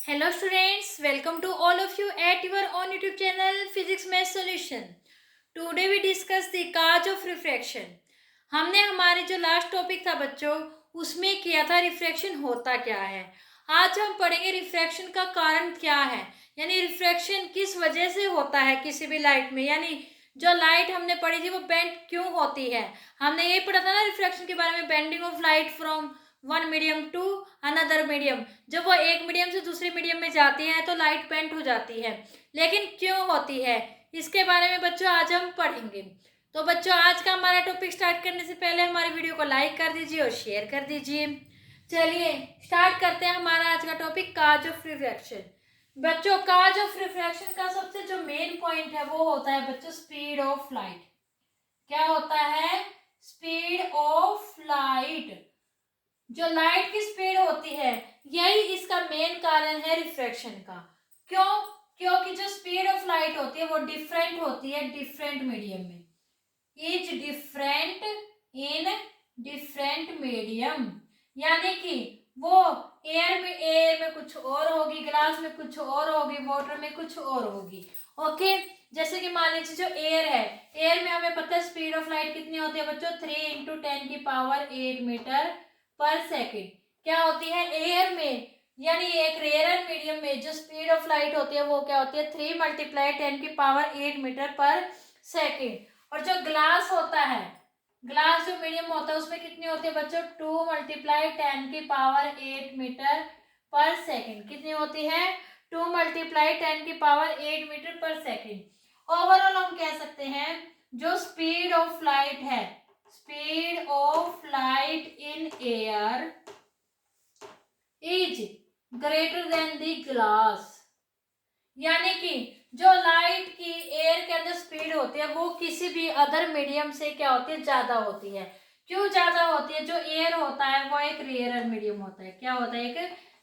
Hello students, welcome to all of you at your own YouTube channel Physics Math Solution. Today we discuss the cause of refraction. हमने हमारे जो last topic था बच्चों उसमें किया था रिफ्रैक्शन होता क्या है। आज हम पढ़ेंगे रिफ्रैक्शन का कारण क्या है, यानी रिफ्रैक्शन किस वजह से होता है किसी भी लाइट में, यानी जो लाइट हमने पढ़ी थी वो बेंड क्यों होती है। हमने यही पढ़ा था ना रिफ्रैक्शन के बारे में, bending of light from one medium to another medium. जब वो एक मीडियम से दूसरे मीडियम में जाती है तो लाइट बेंड हो जाती है, लेकिन क्यों होती है इसके बारे में बच्चों आज हम पढ़ेंगे। तो बच्चों आज का हमारा टॉपिक स्टार्ट करने से पहले हमारे वीडियो को लाइक कर दीजिए और शेयर कर दीजिए। चलिए स्टार्ट करते हैं हमारा आज का टॉपिक, काज ऑफ रिफ्रैक्शन। बच्चों काज ऑफ रिफ्रैक्शन का सबसे जो मेन पॉइंट है वो होता है बच्चों स्पीड ऑफ लाइट। क्या होता है? Speed of light. जो लाइट की स्पीड होती है यही इसका मेन कारण है रिफ्रैक्शन का। क्यों? क्योंकि जो स्पीड ऑफ लाइट होती है वो डिफरेंट होती है डिफरेंट मीडियम में, is different in different medium. यानी कि वो एयर में कुछ और होगी, ग्लास में कुछ और होगी, वाटर में कुछ और होगी। ओके, जैसे कि मान लीजिए जो एयर है, एयर में हमें पता है स्पीड ऑफ लाइट कितनी होती है बच्चों, 3 × 10⁸ मीटर पर सेकेंड। क्या होती है एयर में, यानी एक रेयर मीडियम में जो स्पीड ऑफ लाइट होती है वो क्या होती है 3 × 10⁸ मीटर पर सेकेंड। और जो ग्लास होता है, ग्लास जो मीडियम होता है उसमें कितनी होती है बच्चों 2 × 10⁸ मीटर पर सेकेंड। कितनी होती है 2 × 10⁸ मीटर पर सेकेंड। ओवरऑल हम कह सकते हैं जो स्पीड ऑफ लाइट है, speed of light in air is greater than the glass. यानी कि जो लाइट की एयर के अंदर स्पीड होती है वो किसी भी अदर मीडियम से क्या होती है ज्यादा होती है। क्यों ज्यादा होती है? जो एयर होता है वो एक रेयर मीडियम होता है। क्या होता है? एक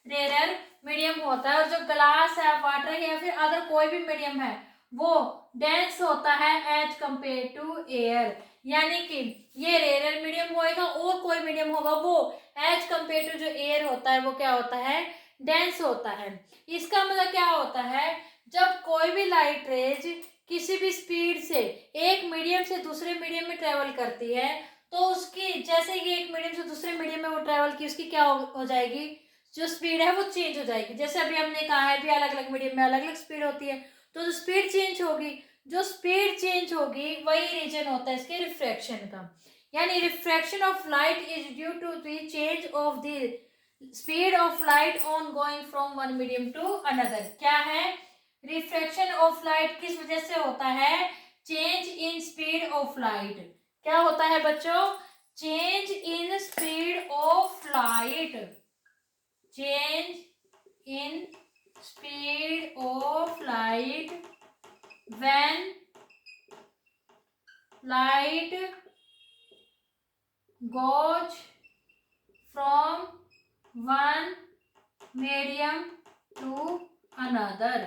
रेयर मीडियम होता है। और जो ग्लास है, वाटर या फिर अदर कोई भी मीडियम है वो डेंस होता है एज कंपेयर टू एयर। यानी कि ये रेयर मीडियम होएगा और कोई मीडियम होगा वो एज कंपेयर टू जो एयर होता है वो क्या होता है डेंस होता है। इसका मतलब क्या होता है, जब कोई भी लाइट रेज किसी भी स्पीड से एक मीडियम से दूसरे मीडियम में ट्रेवल करती है तो उसकी, जैसे कि एक मीडियम से दूसरे मीडियम में वो ट्रेवल की, उसकी क्या हो जाएगी, जो स्पीड है वो चेंज हो जाएगी। जैसे अभी हमने कहा है भी अलग अलग मीडियम में अलग अलग स्पीड होती है, तो जो स्पीड चेंज होगी, जो स्पीड चेंज होगी वही रीजन होता है इसके रिफ्रैक्शन का। यानी refraction of light is due to the change of the speed of light on going from one medium to another. क्या है? रिफ्रैक्शन ऑफ लाइट किस वजह से होता है? Change in speed of light. क्या होता है बच्चों? Change in speed of light. Change in speed of light when light goes from one medium to another।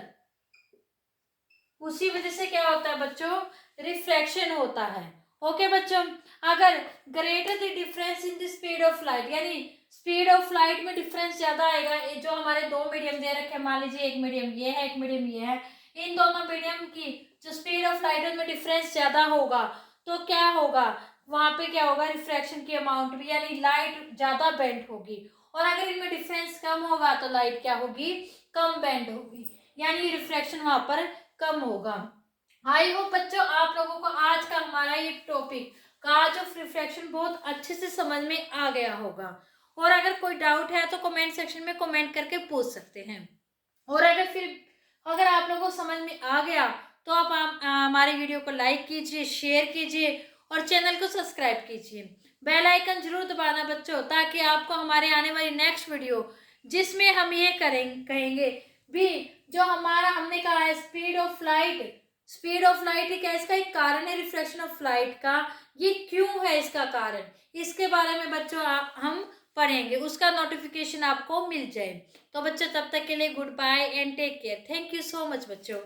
उसी वजह से क्या होता है बच्चों? रिफ्रैक्शन होता है। ओके बच्चों, अगर greater the difference in the speed of light, यानी स्पीड ऑफ लाइट में डिफरेंस ज्यादा आएगा, जो हमारे दो मीडियम दे रखे, मान लीजिए एक मीडियम ये है एक मीडियम ये है, इन दोनों मीडियम की जो स्पीड ऑफ लाइट में डिफरेंस ज्यादा होगा तो क्या होगा, वहां पे क्या होगा रिफ्रैक्शन की अमाउंट भी, यानी लाइट ज्यादा बेंड होगी। और अगर इनमें डिफरेंस कम होगा तो लाइट क्या होगी, कम बेंड होगी, यानी रिफ्रैक्शन वहां पर कम होगा। आई होप बच्चों आप लोगों को आज का हमारा ये टॉपिक काज ऑफ रिफ्रैक्शन बहुत अच्छे से समझ में आ गया होगा। और अगर कोई डाउट है तो कमेंट सेक्शन में कमेंट करके पूछ सकते हैं। और अगर आप लोगों को समझ में आ गया तो आप हमारे वीडियो को लाइक कीजिए, शेयर कीजिए और चैनल को सब्सक्राइब कीजिए। बेल आइकन जरूर दबाना बच्चों, ताकि आपको हमारे आने वाली नेक्स्ट वीडियो जिसमें हम ये कहेंगे भी, जो हमारा हमने कहा है speed of light, speed of light एक इसका एक कारण है रिफ्रैक्शन ऑफ लाइट का, ये क्यों है इसका कारण, इसके बारे में बच्चों हम पढ़ेंगे, उसका नोटिफिकेशन आपको मिल जाए। तो बच्चों तब तक के लिए good bye and take care. Thank you so much बच्चों।